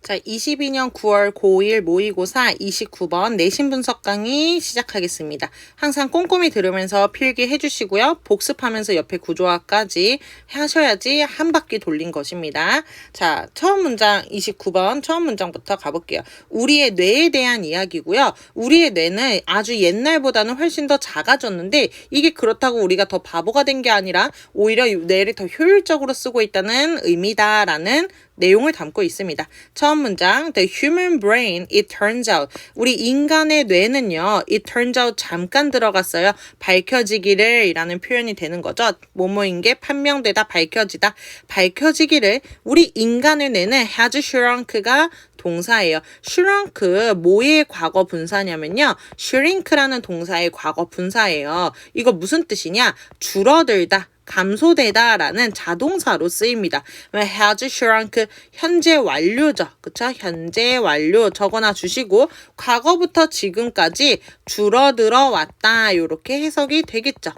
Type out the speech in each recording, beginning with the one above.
자, 22년 9월 고1 모의고사 29번 내신 분석 강의 시작하겠습니다. 항상 꼼꼼히 들으면서 필기해 주시고요. 복습하면서 옆에 구조화까지 하셔야지 한 바퀴 돌린 것입니다. 자, 처음 문장 29번 처음 문장부터 가볼게요. 우리의 뇌에 대한 이야기고요. 우리의 뇌는 아주 옛날보다는 훨씬 더 작아졌는데 이게 그렇다고 우리가 더 바보가 된 게 아니라 오히려 뇌를 더 효율적으로 쓰고 있다는 의미다라는 내용을 담고 있습니다. 처음 문장, the human brain, it turns out. 우리 인간의 뇌는요, it turns out 잠깐 들어갔어요. 밝혀지기를 이라는 표현이 되는 거죠. 뭐뭐인 게 판명되다, 밝혀지다. 밝혀지기를 우리 인간의 뇌는 has shrunk가 동사예요. shrunk 뭐의 과거 분사냐면요. shrink라는 동사의 과거 분사예요. 이거 무슨 뜻이냐? 줄어들다. 감소되다 라는 자동사로 쓰입니다. has shrunk 현재 완료죠. 그쵸? 현재 완료 적어놔 주시고 과거부터 지금까지 줄어들어 왔다. 이렇게 해석이 되겠죠.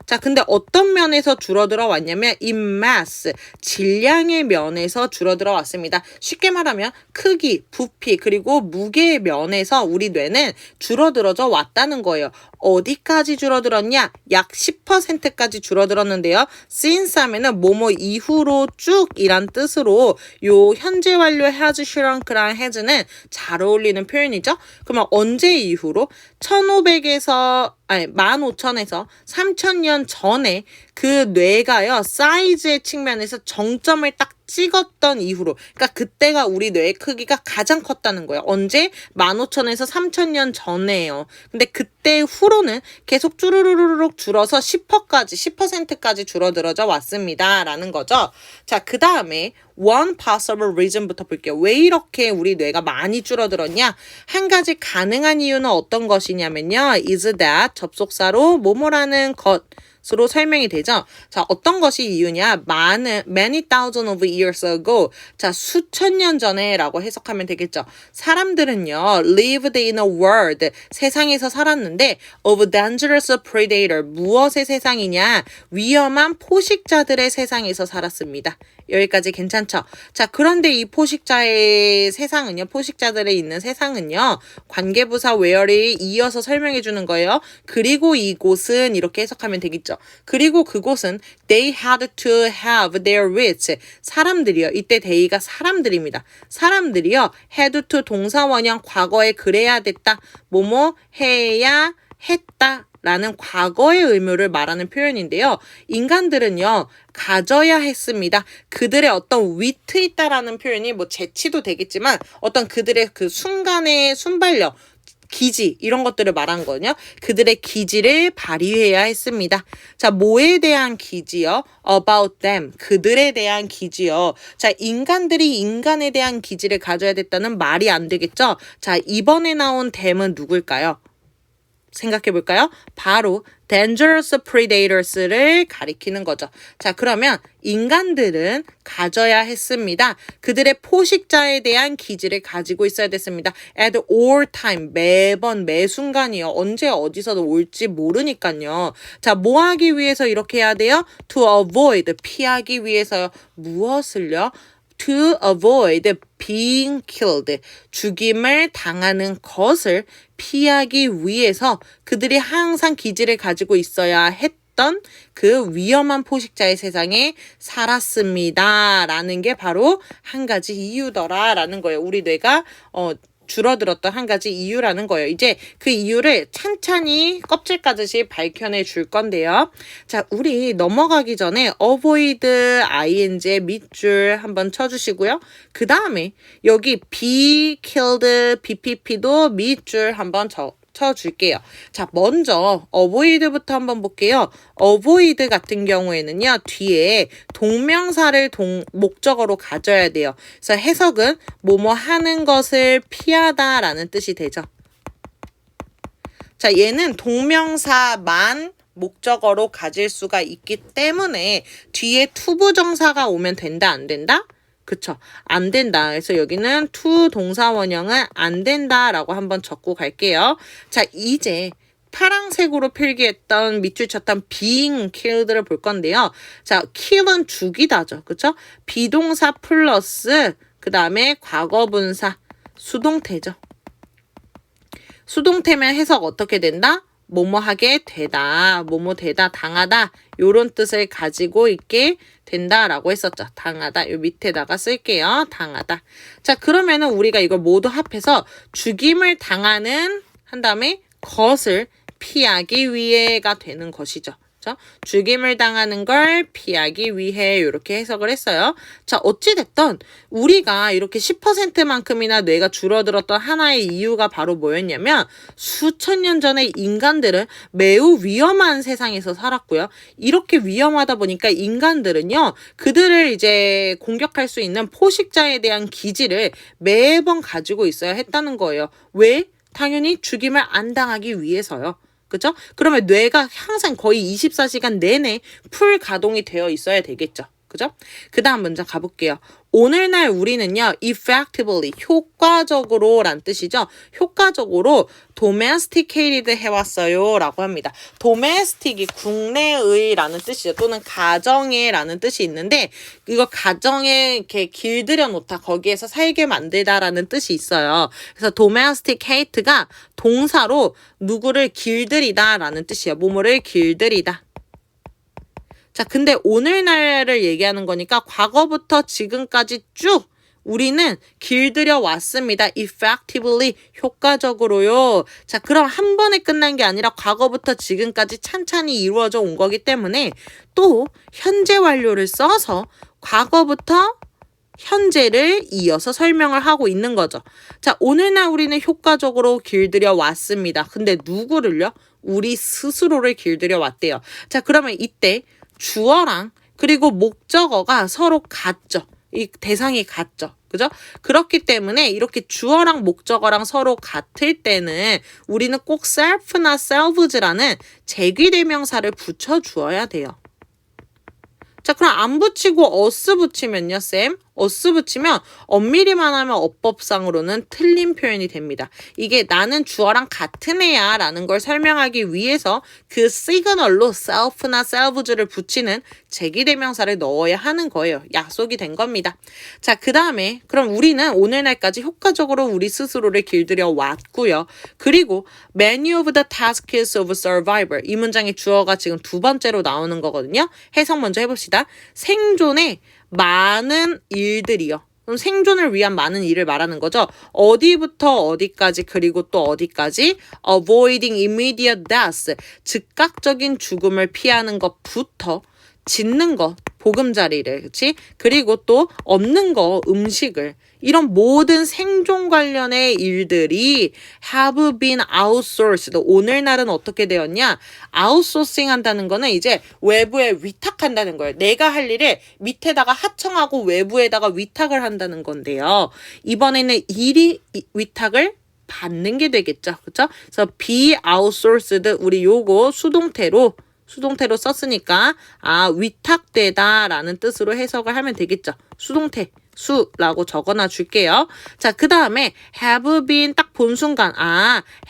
자, 근데 어떤 면에서 줄어들어 왔냐면 in mass, 질량의 면에서 줄어들어 왔습니다. 쉽게 말하면 크기, 부피, 그리고 무게의 면에서 우리 뇌는 줄어들어져 왔다는 거예요. 어디까지 줄어들었냐? 약 10%까지 줄어들었는데요. since 하면은 뭐뭐 이후로 쭉이란 뜻으로 요 현재 완료 has shrunk랑 has는 잘 어울리는 표현이죠. 그러면 언제 이후로? 15,000에서 3,000년 전에 그 뇌가요, 사이즈의 측면에서 정점을 딱 찍었던 이후로, 그러니까 그때가 우리 뇌의 크기가 가장 컸다는 거예요. 언제? 15,000에서 3,000년 전에요. 근데 그때 후로는 계속 쭈루루루룩 줄어서 10%까지 줄어들어져 왔습니다. 라는 거죠. 자, 그 다음에 one possible reason부터 볼게요. 왜 이렇게 우리 뇌가 많이 줄어들었냐? 한 가지 가능한 이유는 어떤 것이냐면요. is that 접속사로 뭐뭐라는 것으로 설명이 되죠. 자, 어떤 것이 이유냐? many thousand of years ago. 자, 수천 년 전에 라고 해석하면 되겠죠. 사람들은요, lived in a world. 세상에서 살았는데, of dangerous predator. 무엇의 세상이냐? 위험한 포식자들의 세상에서 살았습니다. 여기까지 괜찮죠? 자, 그런데 이 포식자의 세상은요, 포식자들의 있는 세상은요, 관계부사 where이 이어서 설명해 주는 거예요. 그리고 이곳은 이렇게 해석하면 되겠죠. 그리고 그곳은 they had to have their wits. 사람들이요. 이때 they가 사람들입니다. 사람들이요. had to 동사원형 과거에 그래야 됐다. 뭐뭐 해야 했다. 라는 과거의 의무를 말하는 표현인데요. 인간들은요, 가져야 했습니다. 그들의 어떤 위트 있다라는 표현이 뭐 재치도 되겠지만 어떤 그들의 그 순간의 순발력, 기지 이런 것들을 말한 거거든요. 그들의 기지를 발휘해야 했습니다. 자, 뭐에 대한 기지요? About them. 그들에 대한 기지요. 자, 인간들이 인간에 대한 기지를 가져야 됐다는 말이 안 되겠죠? 자, 이번에 나온 them은 누굴까요? 생각해 볼까요? 바로 dangerous predators를 가리키는 거죠. 자, 그러면 인간들은 가져야 했습니다. 그들의 포식자에 대한 기지를 가지고 있어야 됐습니다. at all time, 매번, 매 순간이요. 언제 어디서 올지 모르니까요. 자, 뭐 하기 위해서 이렇게 해야 돼요? to avoid, 피하기 위해서요. 무엇을요? to avoid being killed, 죽임을 당하는 것을 피하기 위해서 그들이 항상 기지를 가지고 있어야 했던 그 위험한 포식자의 세상에 살았습니다. 라는 게 바로 한 가지 이유더라 라는 거예요. 우리 뇌가 줄어들었던 한 가지 이유라는 거예요. 이제 그 이유를 찬찬히 껍질 까듯이 밝혀내 줄 건데요. 자, 우리 넘어가기 전에 avoid ing의 밑줄 한번 쳐주시고요. 그 다음에 여기 be killed bpp도 밑줄 한번 쳐줄게요. 자, 먼저 avoid부터 한번 볼게요. avoid 같은 경우에는요, 뒤에 동명사를 목적어로 가져야 돼요. 그래서 해석은 뭐뭐 하는 것을 피하다라는 뜻이 되죠. 자, 얘는 동명사만 목적어로 가질 수가 있기 때문에 뒤에 투부정사가 오면 된다, 안 된다? 그쵸. 안 된다. 그래서 여기는 to 동사원형은 안 된다라고 한번 적고 갈게요. 자, 이제 파랑색으로 필기했던 밑줄 쳤던 being killed를 볼 건데요. 자, kill은 죽이다죠. 그쵸? 비동사 플러스 그 다음에 과거분사, 수동태죠. 수동태면 해석 어떻게 된다? 뭐뭐 하게 되다, 뭐뭐 되다, 당하다 요런 뜻을 가지고 있게 된다라고 했었죠. 당하다. 요 밑에다가 쓸게요. 당하다. 자, 그러면은 우리가 이걸 모두 합해서 죽임을 당하는 한 다음에 것을 피하기 위해가 되는 것이죠. 죽임을 당하는 걸 피하기 위해 이렇게 해석을 했어요. 자, 어찌됐든 우리가 이렇게 10%만큼이나 뇌가 줄어들었던 하나의 이유가 바로 뭐였냐면 수천 년 전에 인간들은 매우 위험한 세상에서 살았고요. 이렇게 위험하다 보니까 인간들은요, 그들을 이제 공격할 수 있는 포식자에 대한 기지를 매번 가지고 있어야 했다는 거예요. 왜? 당연히 죽임을 안 당하기 위해서요. 그죠? 그러면 뇌가 항상 거의 24시간 내내 풀 가동이 되어 있어야 되겠죠. 그죠? 그 다음 문장 가볼게요. 오늘날 우리는요, effectively, 효과적으로 란 뜻이죠. 효과적으로 domesticated 해왔어요 라고 합니다. domestic이 국내의 라는 뜻이죠. 또는 가정의 라는 뜻이 있는데, 이거 가정에 이렇게 길들여 놓다, 거기에서 살게 만들다 라는 뜻이 있어요. 그래서 domesticate가 동사로 누구를 길들이다 라는 뜻이에요. 뭐뭐를 길들이다. 자, 근데 오늘날을 얘기하는 거니까 과거부터 지금까지 쭉 우리는 길들여 왔습니다. effectively, 효과적으로요. 자, 그럼 한 번에 끝난 게 아니라 과거부터 지금까지 찬찬히 이루어져 온 거기 때문에 또 현재 완료를 써서 과거부터 현재를 이어서 설명을 하고 있는 거죠. 자, 오늘날 우리는 효과적으로 길들여 왔습니다. 근데 누구를요? 우리 스스로를 길들여 왔대요. 자, 그러면 이때 주어랑 그리고 목적어가 서로 같죠. 이 대상이 같죠. 그죠? 그렇기 때문에 이렇게 주어랑 목적어랑 서로 같을 때는 우리는 꼭 self나 selves라는 제귀대명사를 붙여주어야 돼요. 자, 그럼 안 붙이고 us 붙이면요, 쌤? us 붙이면 엄밀히만 하면 어법상으로는 틀린 표현이 됩니다. 이게 나는 주어랑 같은 애야 라는 걸 설명하기 위해서 그 시그널로 self나 selves를 붙이는 제기대명사를 넣어야 하는 거예요. 약속이 된 겁니다. 자, 그 다음에 그럼 우리는 오늘날까지 효과적으로 우리 스스로를 길들여 왔고요. 그리고 many of the tasks of survivor, 이 문장의 주어가 지금 두 번째로 나오는 거거든요. 해석 먼저 해봅시다. 생존에 많은 일들이요. 그럼 생존을 위한 많은 일을 말하는 거죠. 어디부터 어디까지 그리고 또 어디까지 avoiding immediate death, 즉각적인 죽음을 피하는 것부터 짓는 것, 보금자리를, 그치? 그리고 또 얻는 거, 음식을, 이런 모든 생존 관련의 일들이 have been outsourced. 오늘날은 어떻게 되었냐? 아웃소싱 한다는 거는 이제 외부에 위탁한다는 거예요. 내가 할 일을 밑에다가 하청하고 외부에다가 위탁을 한다는 건데요. 이번에는 일이 위탁을 받는 게 되겠죠. 그쵸? 그래서 be outsourced, 우리 요거 수동태로 썼으니까 위탁되다 라는 뜻으로 해석을 하면 되겠죠. 수동태 수라고 적어놔 줄게요. 자, 그 다음에 have been 딱 본 순간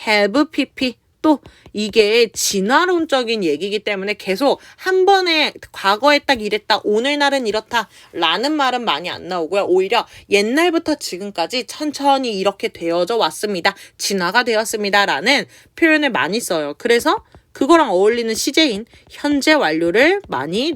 have pp, 또 이게 진화론적인 얘기이기 때문에 계속 한 번에 과거에 딱 이랬다, 오늘날은 이렇다 라는 말은 많이 안 나오고요. 오히려 옛날부터 지금까지 천천히 이렇게 되어져 왔습니다, 진화가 되었습니다 라는 표현을 많이 써요. 그래서 그거랑 어울리는 시제인 현재 완료를 많이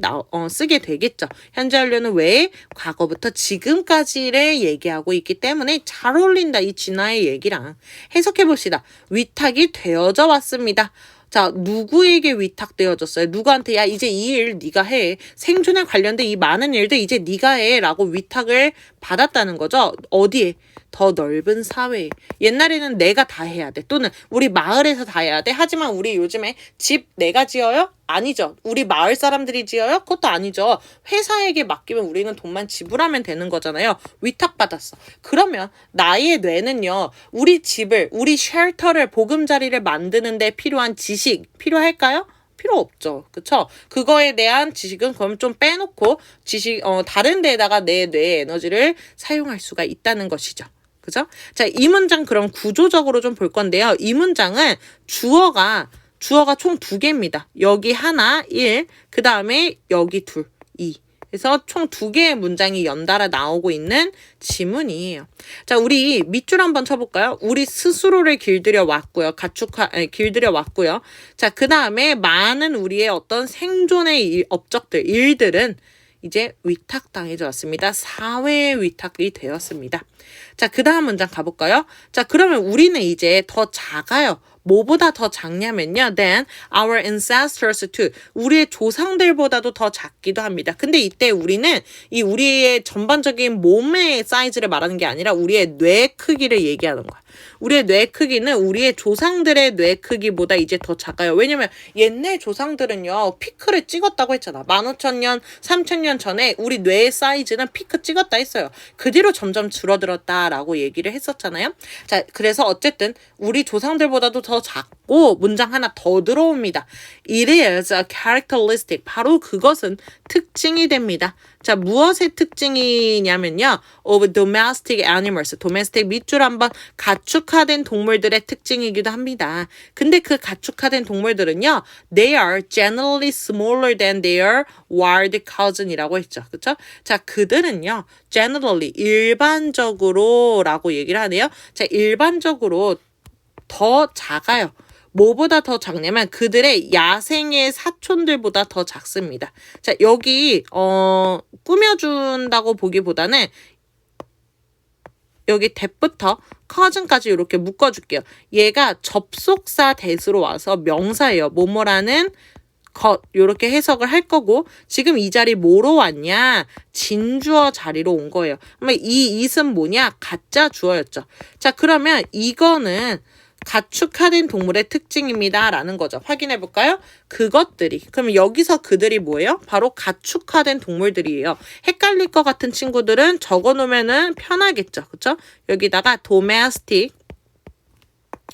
쓰게 되겠죠. 현재 완료는 왜? 과거부터 지금까지를 얘기하고 있기 때문에 잘 어울린다, 이 진화의 얘기랑. 해석해 봅시다. 위탁이 되어져 왔습니다. 자, 누구에게 위탁되어졌어요? 누구한테 야, 이제 이 일 네가 해. 생존에 관련된 이 많은 일들 이제 네가 해 라고 위탁을 받았다는 거죠. 어디에? 더 넓은 사회에. 옛날에는 내가 다 해야 돼. 또는 우리 마을에서 다 해야 돼. 하지만 우리 요즘에 집 내가 지어요? 아니죠. 우리 마을 사람들이 지어요? 그것도 아니죠. 회사에게 맡기면 우리는 돈만 지불하면 되는 거잖아요. 위탁받았어. 그러면 나의 뇌는요, 우리 집을, 우리 쉘터를, 보금자리를 만드는 데 필요한 지식 필요할까요? 필요 없죠. 그쵸? 그거에 대한 지식은 그럼 좀 빼놓고 다른 데에다가 내 뇌의 에너지를 사용할 수가 있다는 것이죠. 그죠? 자, 이 문장 그럼 구조적으로 좀 볼 건데요. 이 문장은 주어가 총 두 개입니다. 여기 하나, 1, 그 다음에 여기 둘, 2. 그래서 총 2개의 문장이 연달아 나오고 있는 지문이에요. 자, 우리 밑줄 한번 쳐볼까요? 우리 스스로를 길들여 왔고요. 길들여 왔고요. 자, 그 다음에 많은 우리의 어떤 생존의 업적들, 일들은 이제 위탁당해져 왔습니다. 사회에 위탁이 되었습니다. 자, 그 다음 문장 가볼까요? 자, 그러면 우리는 이제 더 작아요. 뭐보다 더 작냐면요. Then our ancestors too. 우리의 조상들보다도 더 작기도 합니다. 근데 이때 우리는 우리의 전반적인 몸의 사이즈를 말하는 게 아니라 우리의 뇌 크기를 얘기하는 거야. 우리의 뇌 크기는 우리의 조상들의 뇌 크기보다 이제 더 작아요. 왜냐면 옛날 조상들은요. 피크를 찍었다고 했잖아. 15,000년, 3,000년 전에 우리 뇌의 사이즈는 피크 찍었다 했어요. 그 뒤로 점점 줄어들었다라고 얘기를 했었잖아요. 자, 그래서 어쨌든 우리 조상들보다도 더 작고 문장 하나 더 들어옵니다. It is a characteristic. 바로 그것은 특징이 됩니다. 자, 무엇의 특징이냐면요. of domestic animals. domestic 밑줄 한번 가축화된 동물들의 특징이기도 합니다. 근데 그 가축화된 동물들은요. They are generally smaller than their wild cousin이라고 했죠. 그쵸? 자, 그들은요. generally 일반적으로 라고 얘기를 하네요. 자, 일반적으로 더 작아요. 뭐보다 더 작냐면 그들의 야생의 사촌들보다 더 작습니다. 자, 여기 꾸며준다고 보기보다는 여기 that부터 cousin까지 이렇게 묶어줄게요. 얘가 접속사 that으로 와서 명사예요. 뭐뭐라는 것 이렇게 해석을 할 거고 지금 이 자리 뭐로 왔냐? 진주어 자리로 온 거예요. 그러면 이 it은 뭐냐? 가짜 주어였죠. 자, 그러면 이거는 가축화된 동물의 특징입니다. 라는 거죠. 확인해 볼까요? 그것들이. 그럼 여기서 그들이 뭐예요? 바로 가축화된 동물들이에요. 헷갈릴 것 같은 친구들은 적어 놓으면은 편하겠죠. 그쵸? 여기다가 domestic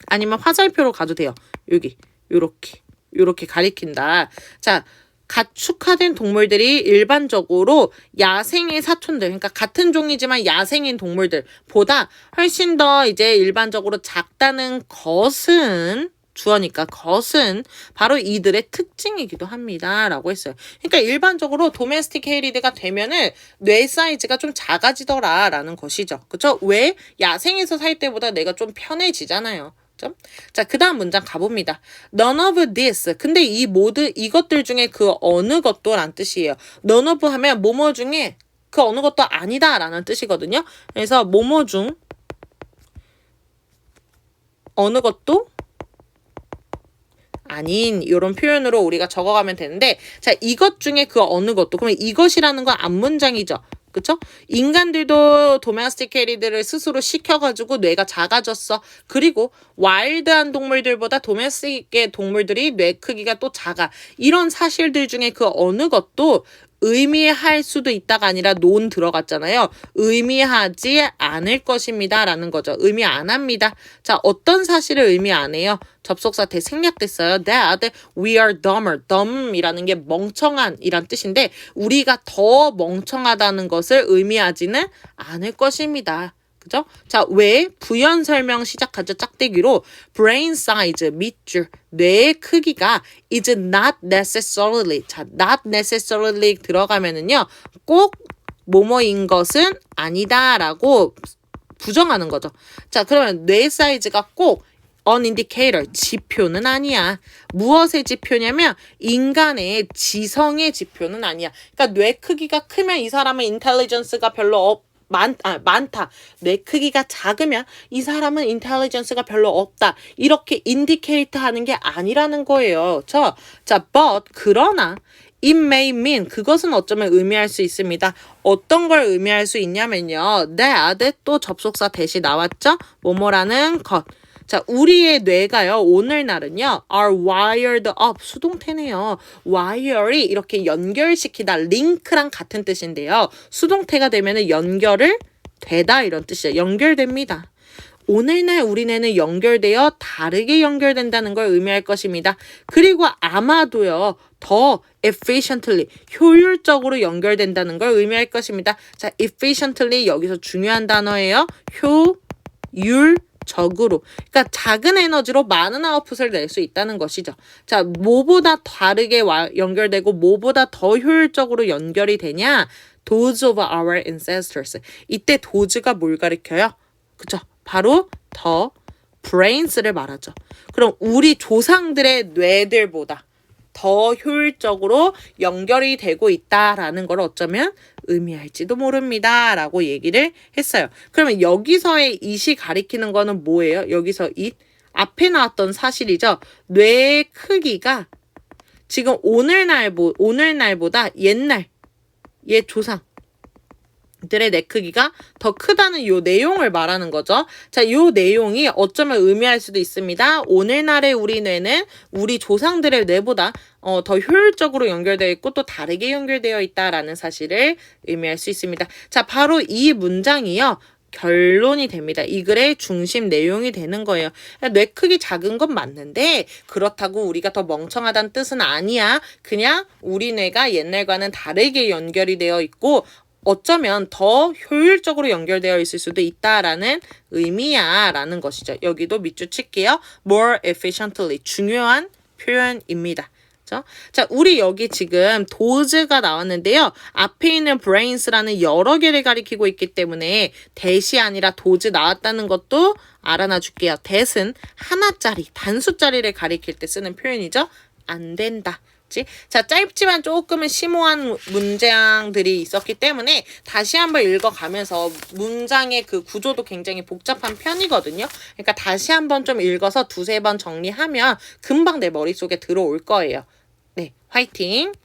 아니면 화살표로 가도 돼요. 여기. 요렇게 가리킨다. 자, 가축화된 동물들이 일반적으로 야생의 사촌들, 그러니까 같은 종이지만 야생인 동물들보다 훨씬 더 이제 일반적으로 작다는 것은 주어니까 것은 바로 이들의 특징이기도 합니다. 라고 했어요. 그러니까 일반적으로 도메스티케이리드가 되면은 뇌 사이즈가 좀 작아지더라 라는 것이죠. 그쵸? 왜? 야생에서 살 때보다 내가 좀 편해지잖아요. 자, 그 다음 문장 가봅니다. None of this. 근데 이것들 중에 그 어느 것도 란 뜻이에요. None of 하면 뭐뭐 중에 그 어느 것도 아니다 라는 뜻이거든요. 그래서 뭐뭐 중 어느 것도 아닌 이런 표현으로 우리가 적어가면 되는데 자, 이것 중에 그 어느 것도 그러면 이것이라는 건 앞문장이죠. 그쵸? 인간들도 도메스티케이리드를 스스로 시켜가지고 뇌가 작아졌어. 그리고 와일드한 동물들보다 도메스틱의 동물들이 뇌 크기가 또 작아. 이런 사실들 중에 그 어느 것도 의미할 수도 있다가 아니라 논 들어갔잖아요. 의미하지 않을 것입니다. 라는 거죠. 의미 안 합니다. 자, 어떤 사실을 의미 안 해요? 접속사 대 생략됐어요. That we are dumber. dumb이라는 게 멍청한 이란 뜻인데 우리가 더 멍청하다는 것을 의미하지는 않을 것입니다. 그죠? 자, 왜? 부연 설명 시작하죠. 짝대기로 brain size, 밑줄, 뇌의 크기가 is not necessarily. 자, not necessarily 들어가면은요. 꼭 뭐뭐인 것은 아니다라고 부정하는 거죠. 자, 그러면 뇌 사이즈가 꼭 an indicator, 지표는 아니야. 무엇의 지표냐면 인간의 지성의 지표는 아니야. 그러니까 뇌 크기가 크면 이 사람은 인텔리전스가 별로 많다. 뇌 크기가 작으면 이 사람은 인텔리전스가 별로 없다. 이렇게 인디케이트 하는 게 아니라는 거예요. 자, but 그러나 it may mean 그것은 어쩌면 의미할 수 있습니다. 어떤 걸 의미할 수 있냐면요. that 또 접속사 대시 나왔죠? 뭐뭐라는 것. 자, 우리의 뇌가요, 오늘날은요, are wired up. 수동태네요. wire이 이렇게 연결시키다, 링크랑 같은 뜻인데요. 수동태가 되면은 연결을 되다, 이런 뜻이에요. 연결됩니다. 오늘날 우리 뇌는 연결되어 다르게 연결된다는 걸 의미할 것입니다. 그리고 아마도요, 더 efficiently, 효율적으로 연결된다는 걸 의미할 것입니다. 자, efficiently 여기서 중요한 단어예요. 적으로. 그러니까 작은 에너지로 많은 아웃풋을 낼 수 있다는 것이죠. 자, 뭐보다 다르게 연결되고 뭐보다 더 효율적으로 연결이 되냐? Those of our ancestors. 이때 those가 뭘 가리켜요? 그죠? 바로 the brains를 말하죠. 그럼 우리 조상들의 뇌들보다 더 효율적으로 연결이 되고 있다라는 걸 어쩌면 의미할지도 모릅니다. 라고 얘기를 했어요. 그러면 여기서의 it이 가리키는 거는 뭐예요? 여기서 it? 앞에 나왔던 사실이죠. 뇌의 크기가 지금 오늘날보다 옛날, 옛 조상, 들의 뇌 크기가 더 크다는 요 내용을 말하는 거죠. 자, 요 내용이 어쩌면 의미할 수도 있습니다. 오늘날의 우리 뇌는 우리 조상들의 뇌보다 더 효율적으로 연결되어 있고 또 다르게 연결되어 있다라는 사실을 의미할 수 있습니다. 자, 바로 이 문장이요. 결론이 됩니다. 이 글의 중심 내용이 되는 거예요. 뇌 크기 작은 건 맞는데 그렇다고 우리가 더 멍청하다는 뜻은 아니야. 그냥 우리 뇌가 옛날과는 다르게 연결이 되어 있고 어쩌면 더 효율적으로 연결되어 있을 수도 있다라는 의미야 라는 것이죠. 여기도 밑줄 칠게요. more efficiently 중요한 표현입니다. 그렇죠? 자, 우리 여기 지금 does가 나왔는데요. 앞에 있는 brains라는 여러 개를 가리키고 있기 때문에 that이 아니라 does 나왔다는 것도 알아놔 줄게요. that은 하나짜리, 단수짜리를 가리킬 때 쓰는 표현이죠. 안 된다. 자, 짧지만 조금은 심오한 문장들이 있었기 때문에 다시 한번 읽어가면서 문장의 그 구조도 굉장히 복잡한 편이거든요. 그러니까 다시 한번 좀 읽어서 두세 번 정리하면 금방 내 머릿속에 들어올 거예요. 네, 화이팅!